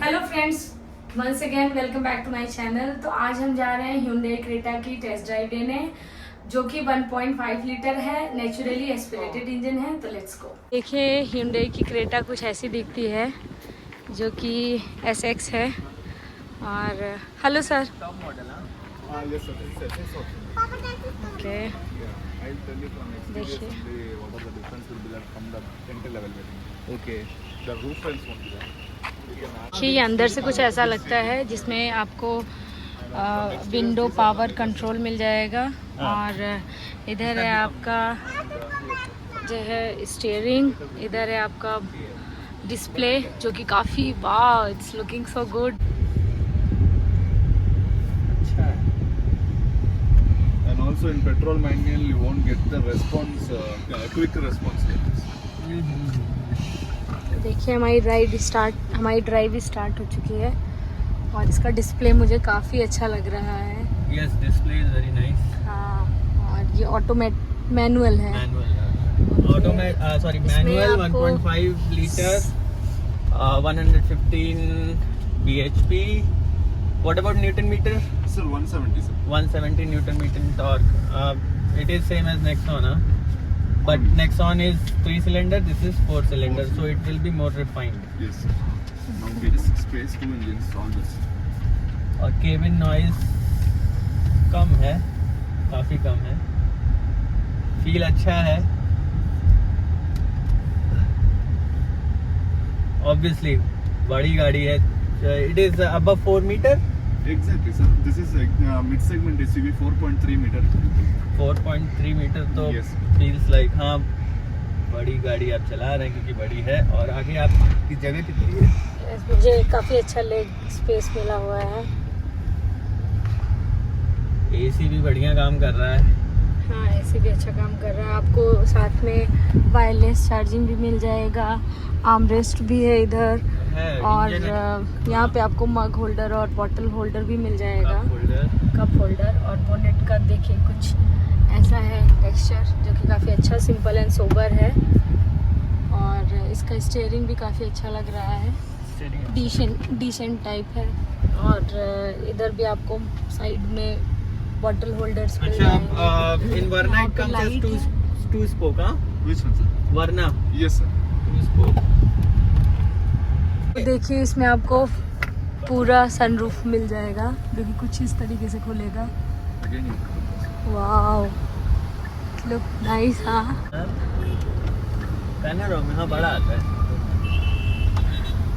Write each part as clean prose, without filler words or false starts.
Hello friends, once again welcome back to my channel. तो आज हम जा रहे हैं Hyundai क्रेटा की टेस्ट ड्राइव लेने, जो कि 1.5 लीटर है, नेचुरली एस्पिरेटेड इंजन है। तो लेट्स गो। देखिए Hyundai की क्रेटा कुछ ऐसी दिखती है, जो कि SX है। और हेलो सर। ओके, देखिए ये अंदर से कुछ ऐसा लगता है, जिसमें आपको विंडो पावर कंट्रोल मिल जाएगा। और इधर है आपका जो है स्टीयरिंग, इधर है आपका डिस्प्ले, जो कि काफ़ी wow, it's looking so good. And also in petrol manual you won't get the response, quick response like this. देखिए हमारी ड्राइव स्टार्ट हो चुकी है, और इसका डिस्प्ले मुझे काफ़ी अच्छा लग रहा है। Yes, display is very nice. हाँ, और ये मैनुअल है। Manual 1.5 liter, 115 bhp. What about Newton meter? Sir, 170 sir. 170 Newton meter torque. It is same as Nexon, huh? But Nexon is 3 cylinder. This is 4 cylinder, so it will be more refined. Yes sir. Now this space 2 engines all this. और cabin noise कम है, काफी कम है। Feel अच्छा है। Obviously बड़ी गाड़ी है। It is above 4 meter. Exactly sir. This is mid segment SUV 4.3 meter. 4.3 metre तो Yes. feels like हाँ बड़ी गाड़ी आप चला रहे हैं, क्योंकि बड़ी है। और आगे आपकी जगह कितनी है? मुझे काफ़ी अच्छा लेग स्पेस मिला हुआ है। एसी भी बढ़िया काम कर रहा है। हाँ, ऐसे भी अच्छा काम कर रहा है। आपको साथ में वायरलेस चार्जिंग भी मिल जाएगा, आर्मरेस्ट भी है इधर, है, और इंजन है। यहाँ पे आपको मग होल्डर और बॉटल होल्डर भी मिल जाएगा, कप होल्डर। और बोनेट का देखिए कुछ ऐसा है टेक्सचर, जो कि काफ़ी अच्छा, सिंपल एंड सोबर है। और इसका स्टीयरिंग भी काफ़ी अच्छा लग रहा है, डिसेंट टाइप है। और इधर भी आपको साइड में बॉटल होल्डर्स मिल जाएंगे। अच्छा, in Verna it comes as two spoke, हाँ? Which one sir? Verna Yes sir. 2 spoke. देखिए इसमें आपको पूरा सनरूफ मिल जाएगा, जो कि कुछ इस तरीके से खुलेगा। Again you wow, look nice. हाँ, पैनोरामा में हाँ बड़ा आता है।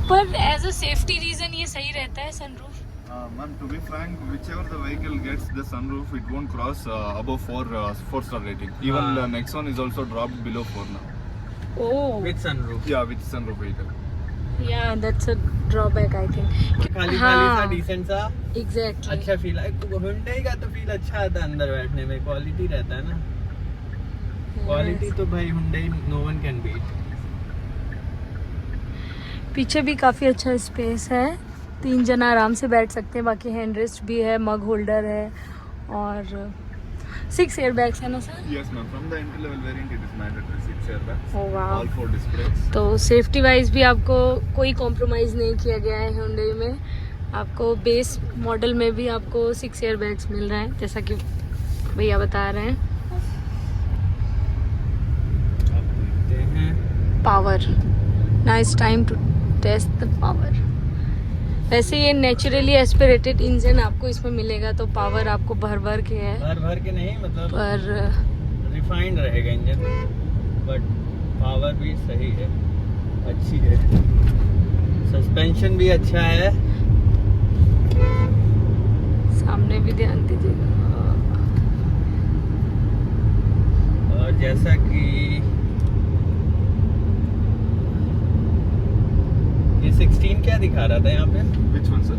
पर एज अ सेफ्टी रीजन ये सही रहता है sunroof. ma'am, to be frank, whichever the vehicle gets the sunroof, it won't cross above 4-star rating. Even the Nexon is also dropped below 4 now. Oh With sunroof. Yeah, with sunroof vehicle. या that's a drawback I think. खाली हाँ। सा decent सा exactly. अच्छा feel है। Hyundai का तो feel अच्छा आता है अंदर बैठने में, क्वालिटी रहता है ना। क्वालिटी तो भाई Hyundai no one can beat। पीछे भी काफ़ी अच्छा स्पेस है, 3 जना आराम से बैठ सकते हैं। बाकी हैंड रेस्ट भी है, मग होल्डर है, और 6 एयर बैग्स है ना sir? Yes ma'am, from the entry level variant it is mandatory 6 airbags. Oh, wow. All 4 displays. तो सेफ्टी वाइज भी आपको कोई कॉम्प्रोमाइज़ नहीं किया गया है Hyundai में। आपको बेस मॉडल में भी आपको 6 एयर बैग्स मिल रहे हैं, जैसा कि भैया बता रहे हैं। अब देखते हैं power, now it's time to test the power. वैसे ये नेचुरली एस्पिरेटेड इंजन आपको इसमें मिलेगा, तो पावर आपको भर के है, भर के नहीं, मतलब पर रिफाइंड रहेगा इंजन, बट पावर भी सही है, अच्छी है। सस्पेंशन भी अच्छा है। सामने भी ध्यान दीजिएगा। और जैसा कि ये 16 क्या दिखा रहा था यहाँ पे? Which one sir?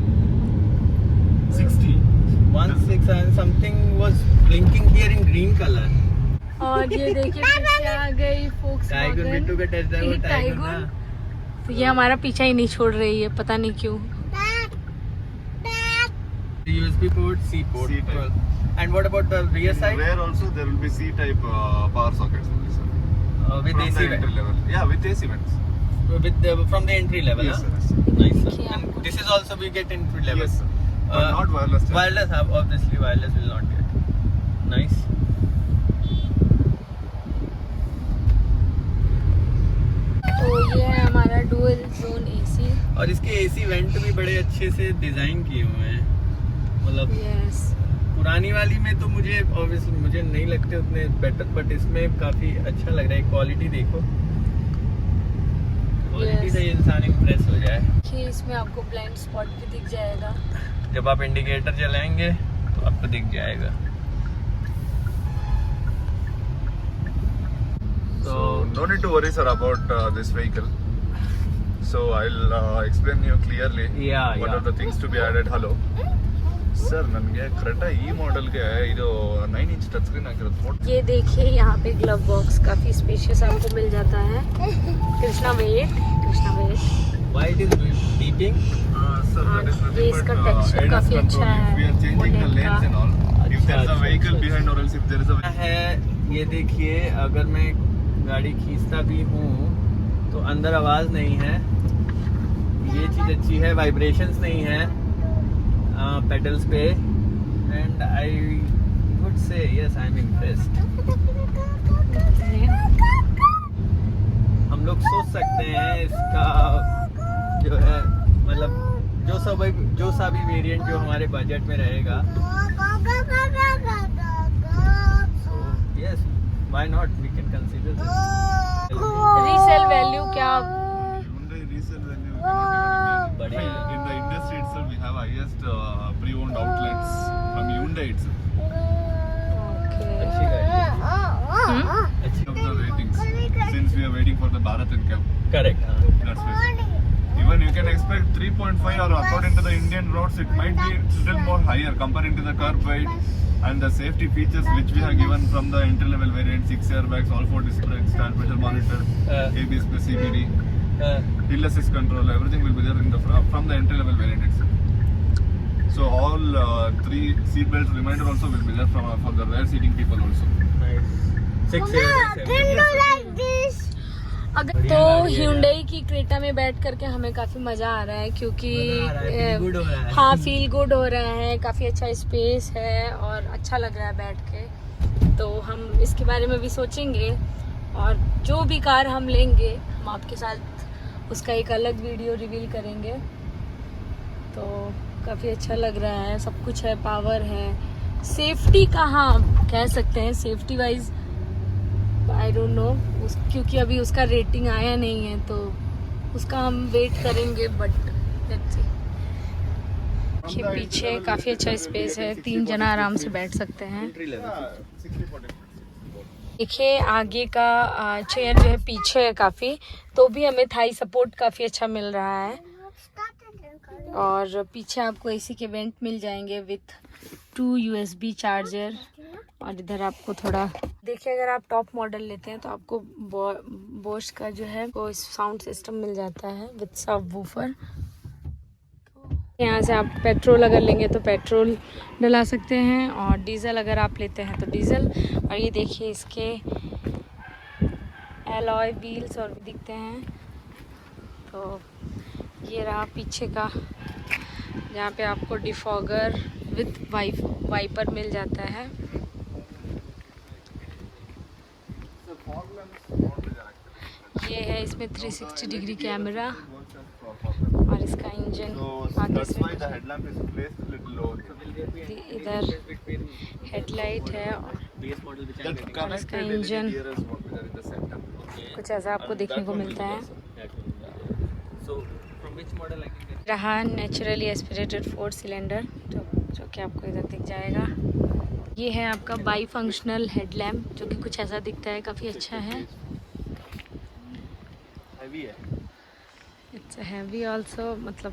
60. 16 and something was blinking here in green color. और ये देखिए पीछे आ गई टाइगन बिट्टू का टेस्ट ड्राइव होता है ना। तो ये हमारा पीछा ही नहीं छोड़ रही है, पता नहीं क्यों। USB port, C port. C type. And what about the rear side? Rear also there will be C type power sockets only sir. With From AC the entry vent. level. Yeah, with AC vents. With from the entry level. Yes Huh? sir. Nice. Sir. Yeah. And this is also we get input level. Yes, but not wireless charging. Wireless, obviously wireless will not get. Nice. तो ये है हमारा dual zone AC. और इसके AC vent भी बड़े अच्छे से डिजाइन किए हुए हैं, मतलब यस। पुरानी वाली में तो मुझे ऑब्वियसली मुझे नहीं लगते उतने बेटर, बट इसमें काफी अच्छा लग रहा है। क्वालिटी देखो, क्वालिटी से इंसान इम्प्रेस हो जाए। कि इसमें आपको ब्लाइंड स्पॉट भी दिख जाएगा। जब आप इंडिकेटर चलाएंगे तो आपको दिख जाएगा। So no need to worry, sir, about this vehicle. So I'll explain you clearly what are the things to be added. Hello, sir, ನನಗೆ Creta ಈ ಮಾಡೆಲ್ಗೆ ಇದು 9 ಇಂಚ್ ಟಚ್ ಸ್ಕ್ರೀನ್ ಹಾಕಿರೋದು। ये देखिए यहाँ पे ग्लव बॉक्स काफी स्पेशियस आपको मिल जाता है। Krishna wait. Why it is beeping? Sir, that is ये nothing इसका but टेक्सचर ADAS काफी control. अच्छा If we are है changing the lanes and all, if there is a vehicle अच्छा। behind or else if there is a है ये देखिए, अगर मैं गाड़ी खींचता भी हूँ तो अंदर आवाज नहीं है, ये चीज अच्छी है। वाइब्रेशंस नहीं है पेडल्स पे, and I would say yes I am impressed. हम लोग सोच सकते हैं इसका जो है, मतलब जो सा भी वेरिएंट जो हमारे बजट में रहेगा, yes why not, we can consider this. Resale value क्या? Hyundai resale value you cannot even imagine. बढ़िया। In the industry itself, we have highest pre-owned outlets from Hyundai itself. अच्छी गाड़ी, अच्छी। Of the ratings, since we are waiting for the Bharat NCAP, correct. that's why. Even you can expect 3.5, or according to the Indian roads, it might be little more higher comparing to the curb weight and the safety features which we have given from the entry-level variant: 6 airbags, all 4 disc brakes, tire pressure monitor, ABS plus CBD, hill assist control. Everything will be there in the from the entry-level variant itself. So all 3 seat belt reminder also will be there for the rear seating people also. Nice. 6 airbags। अगर बढ़िया तो गाड़ी है Hyundai की Creta में बैठ करके हमें काफी मजा आ रहा है, क्योंकि feel good हो रहा है। हाँ फील गुड हो रहा है, काफी अच्छा स्पेस है और अच्छा लग रहा है बैठ के। तो हम इसके बारे में भी सोचेंगे, और जो भी कार हम लेंगे हम आपके साथ उसका एक अलग वीडियो रिवील करेंगे। तो काफ़ी अच्छा लग रहा है, सब कुछ है, पावर है, सेफ्टी का हाँ कह सकते हैं, safety wise I don't know क्योंकि अभी उसका रेटिंग आया नहीं है, तो उसका हम वेट करेंगे, बट लेट्स सी। पीछे काफ़ी अच्छा स्पेस है, 3 जना आराम से बैठ सकते हैं। देखिए आगे का चेयर जो है पीछे है काफ़ी, तो भी हमें थाई सपोर्ट काफ़ी अच्छा मिल रहा है। और पीछे आपको एसी के वेंट मिल जाएंगे विथ 2 USB चार्जर। और इधर आपको थोड़ा देखिए, अगर आप टॉप मॉडल लेते हैं तो आपको बोश का जो है वो साउंड सिस्टम मिल जाता है विथ सबवूफर। यहाँ से आप पेट्रोल अगर लेंगे तो पेट्रोल डला सकते हैं, और डीज़ल अगर आप लेते हैं तो डीज़ल। और ये देखिए इसके एलॉय व्हील्स और भी दिखते हैं। तो ये रहा पीछे का, जहाँ पे आपको डिफॉगर विथ वाइपर मिल जाता है। ये है इसमें 360 डिग्री कैमरा, और इसका इंजन आगे से इधर हेडलाइट है, और इसका इंजन कुछ ऐसा आपको देखने को मिलता है। रहा नेचुरली एस्पिरेटेड 4 सिलेंडर जो कि आपको इधर दिख जाएगा। ये है आपका बाई फंक्शनल हेडलैम्प, जो कि कुछ ऐसा दिखता है, काफ़ी अच्छा है। हैवी है, इट्स हैवी आल्सो, मतलब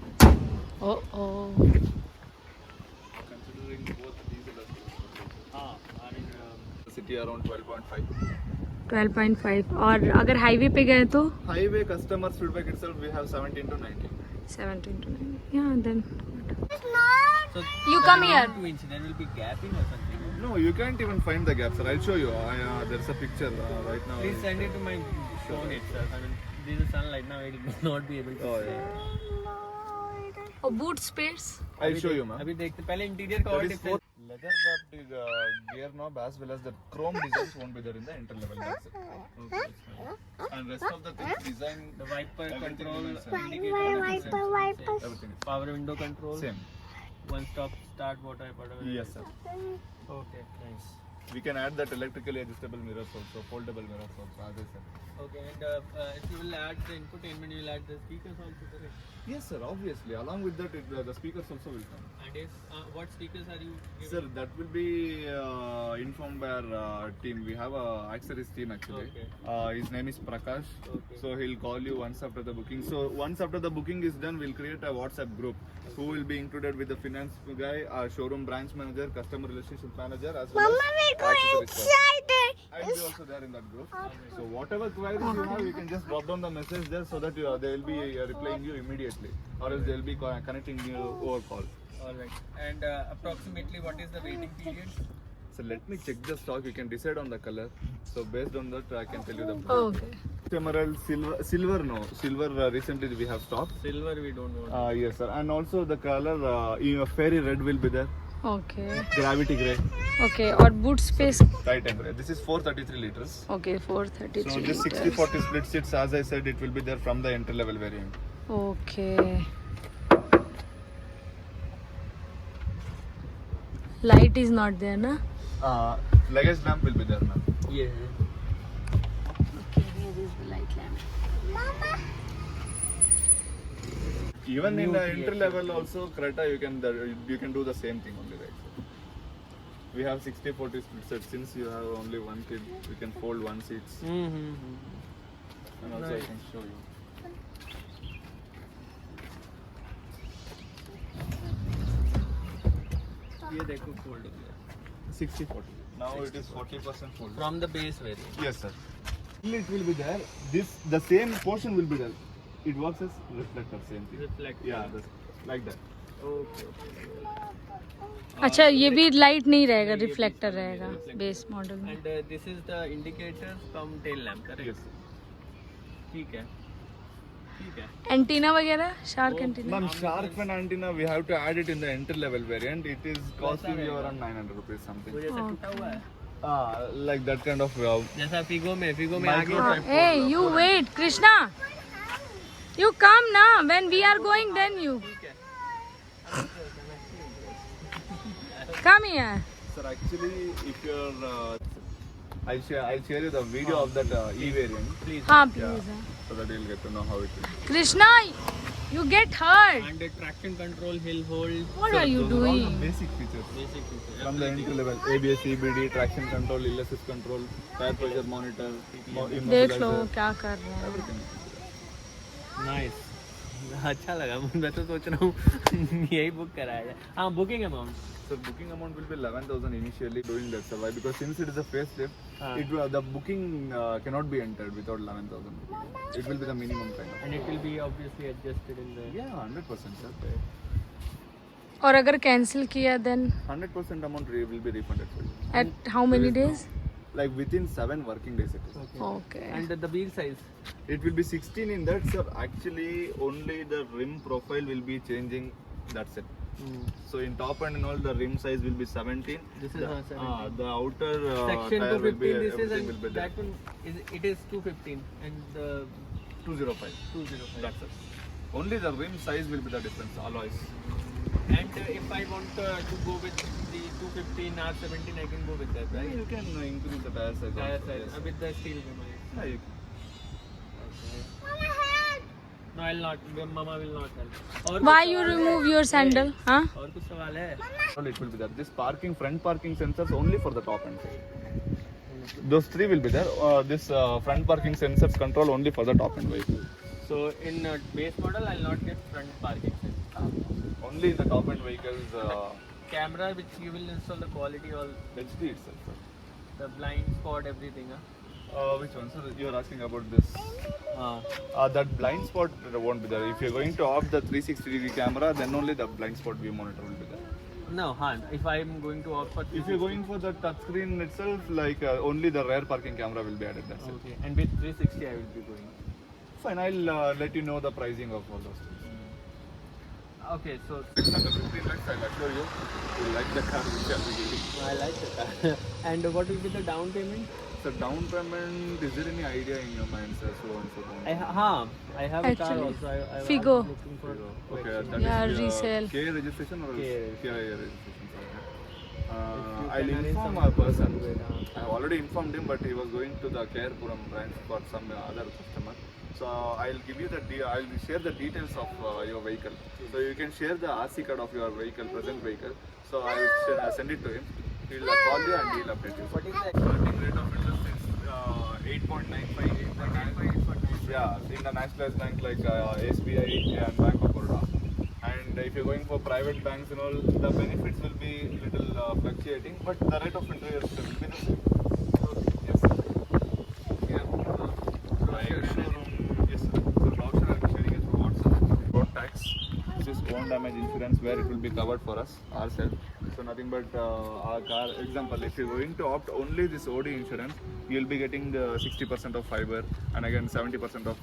सिटी अराउंड 12.5। और अगर हाईवे पे गए तो highway customers feedback itself we have 17 to 19. 17 to 9, yeah, then So You come here. There will be gapping or something. No, you can't even find the gap, sir. I'll show you. There's a picture right now. Please send it to my phone itself. I mean, this is sunlight now. I will not be able to. Oh, yeah. और boot space I'll show you, ma'am. अभी देखते पहले interior का और That is difference. for leather wrapped gear knob as well as the chrome designs won't be there in the enter level. That's it. Okay, that's fine. And rest of the things design, The wiper everything control, remains same. indicator, Everything is power window control, same. one stop start whatever. Yes, sir. Okay, nice. We can add that electrically adjustable mirrors also, foldable mirrors also, as I said. Okay, and if you will add the infotainment, you will add the speakers also, correct? Yes, sir. Obviously, along with that, the speakers also will come. And if what speakers are you giving? Sir, that will be informed by our team. We have a accessories team actually. Okay. His name is Prakash. Okay. So he'll call you once after the booking. So once after the booking is done, we'll create a WhatsApp group who will be included with the finance guy, our showroom branch manager, customer relationship manager, as well as accessories guy. I'll be also there in that group. So whatever queries you have, you can just drop down the message there so that they will be replying you immediately, or else they'll be connecting you over call. Alright. And approximately what is the waiting period? So let me check the stock. You can decide on the color. So based on that, I can tell you the price. Okay Emerald, silver. Recently we have stock. Silver we don't want. Yes, sir. And also the color, fairy red will be there. Okay Gravity grey, okay और boot space Titan grey. This is 433 liters. Okay 433 So this 60-40 split seats, as I said, it will be there from the entry level variant. Okay light is not there ना Luggage lamp will be there, ma'am. Yeah. Okay here is the light lamp Even in the entry level also, Creta you can do the same thing only, right? Sir? We have 60-40 split sets. Since you have only one kid, we can fold one seats, Mm-hmm. and also I can show you. ये देखो fold हो गया. 60-40. Now it is 40% fold. From the base variant. Yes, sir. It will be there. The same portion will be there. It works as reflector, same thing. Reflector. Yeah, like that. Okay. अच्छा ये भी light नहीं रहेगा reflector रहेगा base model में And this is the indicator from tail lamp, correct? Yes, sir. ठीक है. ठीक है. एंटीना वगैरह shark antenna Ma'am, shark fin antenna we have to add it in the entry level variant. It is costing you around 900 rupees वो something. जैसा टूटा हुआ है. Like that kind of. जैसा फिगो में Micro आगे. type. Hey, you wait, Krishna. You come now. When we are going, then you ठीक है. come here. Sir, actually, if you're, I'll share you the video of that E variant, Please. हाँ Yeah. please. so that you'll get to know how it is. Krishna, you get hurt. And the traction control, hill hold, What are you Those are all the doing? basic features basic features. from the entry level: ABS, CBD, traction control, hill assist control, tire pressure monitor, देख लो immobilizer, क्या कर रहे हैं. everything. Nice. अच्छा लगा. मैं तो सोच रहा हूँ यही बुक कराया जाए. हाँ, booking amount. So booking amount will be 11,000 initially doing that, sir. Why? Because since it is a facelift, the booking cannot be entered without 11,000. It will be the minimum kind of. And it will be obviously adjusted in the. Yeah, 100%, sir. और अगर cancel किया then 100% amount will be refunded for you. at how many days? Like within 7 working days it is. Okay. And the wheel size. It will be 16 in that, sir. Actually, only the rim profile will be changing. That's it. So in top and all, the rim size will be 17. This is the, 17. The outer Section tire will be, 215. This is everything will be and there. that one is it is 215 and the 205. 205. That's it. Only the rim size will be the difference. Alloys. And if I want to go with the 215 R17, I can go with that, right? You can increase the tire size. Tire also, size yes. with the steel rim. Yeah, you can. No, I'll not. Mama will not help. और Why कुछ you सवाल है? remove your sandal? हाँ? और कुछ सवाल है? Well, it will be there. This front parking sensors only for the top end side. Those 3 will be there. This front parking sensors control only for the top end vehicle. So in base model, I'll not get front parking sensor. Only in the top end vehicles. Camera which you will install the quality all HD itself. Sir. the blind spot everything. Which one? So you are asking about this. That blind spot won't be there. If you're going to off the 360-degree camera, then only the blind spot view monitor will be there. No, if I'm going to opt for. If you're going for the touchscreen itself, like only the rear parking camera will be added. That's it. Okay, and with 360 I will be going. Fine, I'll let you know the pricing of all those things. Okay, so 615 lakhs, I'll assure you, you like the car which I'll be giving. I like the car. And what will be the down payment? So down payment, is there any idea in your mind, sir? So and so down I have a car Actually, also. I Figo. was looking for. Okay, exchange. that Yeah, is resale. K registration or K registration? Sorry. If you I'll can arrange inform some a person. way, I have already informed him, but he was going to the Carepuram branch for some other customer. So I'll give you I'll share the details of your vehicle. So you can share the RC card of your vehicle, present vehicle. So I'll send it to him. He'll call you and he'll update you. What is the Starting rate of interest is 8.95. Yeah, in the nationalized bank like SBI and Bank of Baroda. And if you're going for private banks and all, the benefits will be little fluctuating, but the rate of interest will be the same. Yes, sir. Yes, sir. So the option I'll be sharing is for WhatsApp. Road tax, this is own damage insurance where it will be covered for us, ourselves. So nothing but our car. Example, if you're going to opt only this OD insurance, you'll be getting 60% of fiber and again 70% of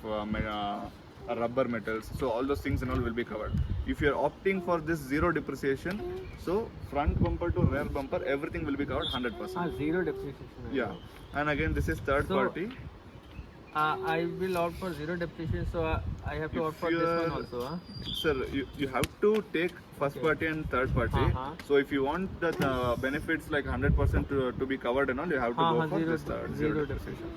rubber metals. So all those things and all will be covered. If you're opting for this zero depreciation, so front bumper to rear bumper, everything will be covered 100%. zero depreciation? Yeah, and again this is third So, party. I will opt for zero depreciation, so I have to If opt for you this are- one also, huh? Sir, you have to take first party and third party. So if you want the benefits like 100% to be covered and all, you have to go for this zero depreciation.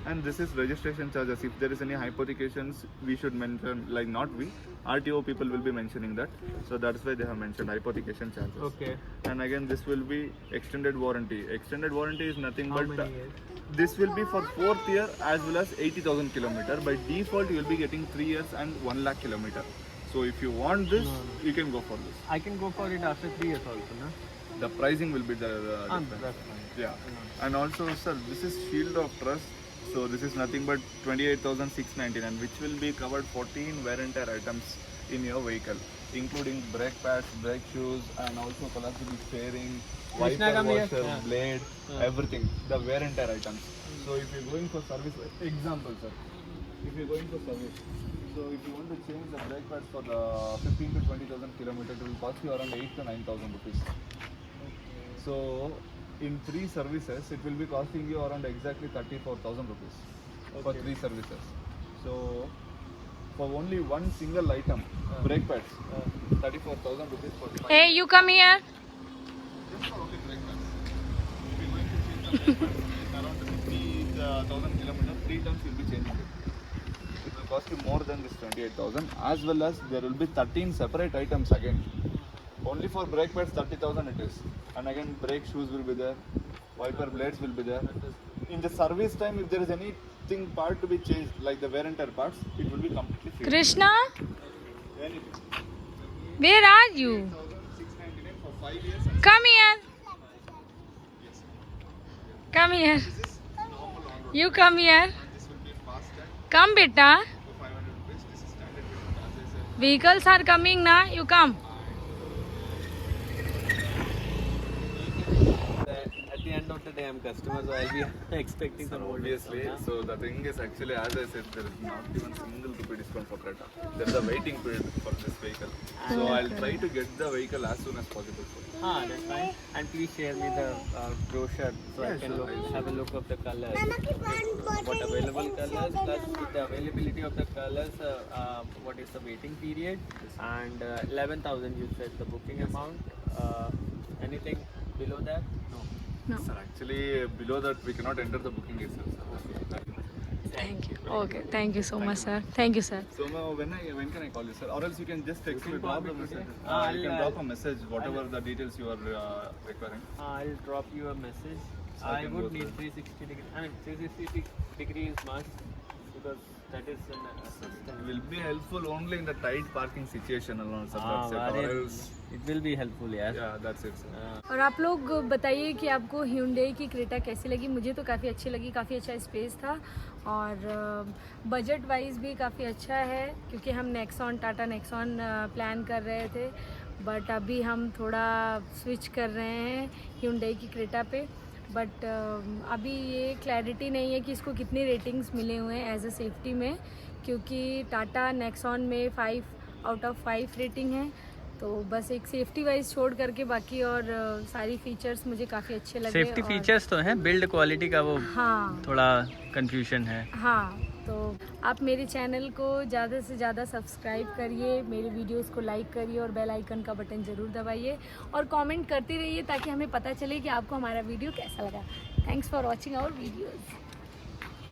And this is registration charges. If there is any hypothecations, we should mention, like not we, RTO people will be mentioning that. So that's why they have mentioned hypothecation charges. Okay. And again, this will be extended warranty. Extended warranty is nothing How but many years? this will be for 4th year as well as 80,000 kilometer. By default, you will be getting 3 years and 1 lakh kilometer. So if you want this, you can go for this. I can go for it after 3 years also, no? The pricing will be the difference. That's fine. Yeah. And also, sir, this is Shield of Trust. So this is nothing but 28,699, which will be covered 14 wear and tear items in your vehicle, including brake pads, brake shoes, and also collapsible steering, Krishna, wiper come here. washer, Yeah. blade, everything. The wear and tear items. So if you're going for service, example, sir, if you're going for service, so if you want to change the brake pads for the 15 to 20,000 kilometers, it will cost you around 8 to 9,000 rupees. So in 3 services, it will be costing you around exactly 34,000 rupees for 3 services. So for only one single item, brake pads, 34,000 rupees for 5. Hey, you come here. Just for only brake pads. If you're going to change the brake pads, it's around 50,000 kilometers, 3 times you'll be changing it. It will cost you more than this 28,000, as well as there will be 13 separate items again. Only for brake pads, 30,000 it is. And again, brake shoes will be there, wiper blades will be there. In the service time, if there is anything part to be changed, like the wear and tear parts, it will be completely free. Krishna, Anything. where are you? 699 for 5 years and Come here. Come here. You come here. this will be fast tag Come, beta. for 500 rupees. This is standard vehicle, as I said. Vehicles are coming now. You come. At the end of the day, I'm customer, so I'll be expecting some more Obviously, discount, huh? so the thing is actually, as I said, there is not even single rupee discount for Creta. There is a waiting period for this vehicle. So I'll try to get the vehicle as soon as possible for you. That's fine. And please share me the brochure so I can have a look of the colors. What available colors, plus with the availability of the colors, what is the waiting period, and 11,000 you said the booking amount. Anything below that? No. Sir, actually, below that, we cannot enter the booking itself. Sir. Thank you. Okay. Thank you so much, sir. Thank you, sir. So now, when can I call you, sir? Or else you can just text me, call drop a me message. today. You can drop a message, whatever the details you are requiring. I'll drop you a message. So I I can would go need through 360 degree. I mean, 360 degree is must because that is an It assistant. will be helpful only in the tight parking situation alone, sir. हाँ, That's it. Or else, it will be helpful, yes. yeah, that's it, sir. और आप लोग बताइए कि आपको Hyundai की Creta कैसी लगी। मुझे तो काफ़ी अच्छी लगी, काफ़ी अच्छा स्पेस था और बजट वाइज भी काफ़ी अच्छा है क्योंकि हम नेक्सॉन टाटा नेक्सॉन प्लान कर रहे थे, बट अभी हम थोड़ा स्विच कर रहे हैं Hyundai की क्रेटा पे। बट अभी ये क्लैरिटी नहीं है कि इसको कितनी रेटिंग्स मिले हुए हैं एज अ सेफ्टी में, क्योंकि टाटा नेक्सॉन में 5 आउट ऑफ 5 रेटिंग है, तो बस एक सेफ्टी वाइज छोड़ करके बाकी और सारी फीचर्स मुझे काफ़ी अच्छे लगे। सेफ्टी फीचर्स तो हैं, बिल्ड क्वालिटी का वो हाँ थोड़ा कंफ्यूजन है। हाँ, तो आप मेरे चैनल को ज़्यादा से ज़्यादा सब्सक्राइब करिए, मेरे वीडियोस को लाइक करिए और बेल आइकन का बटन ज़रूर दबाइए और कमेंट करते रहिए ताकि हमें पता चले कि आपको हमारा वीडियो कैसा लगा। Thanks for watching our videos.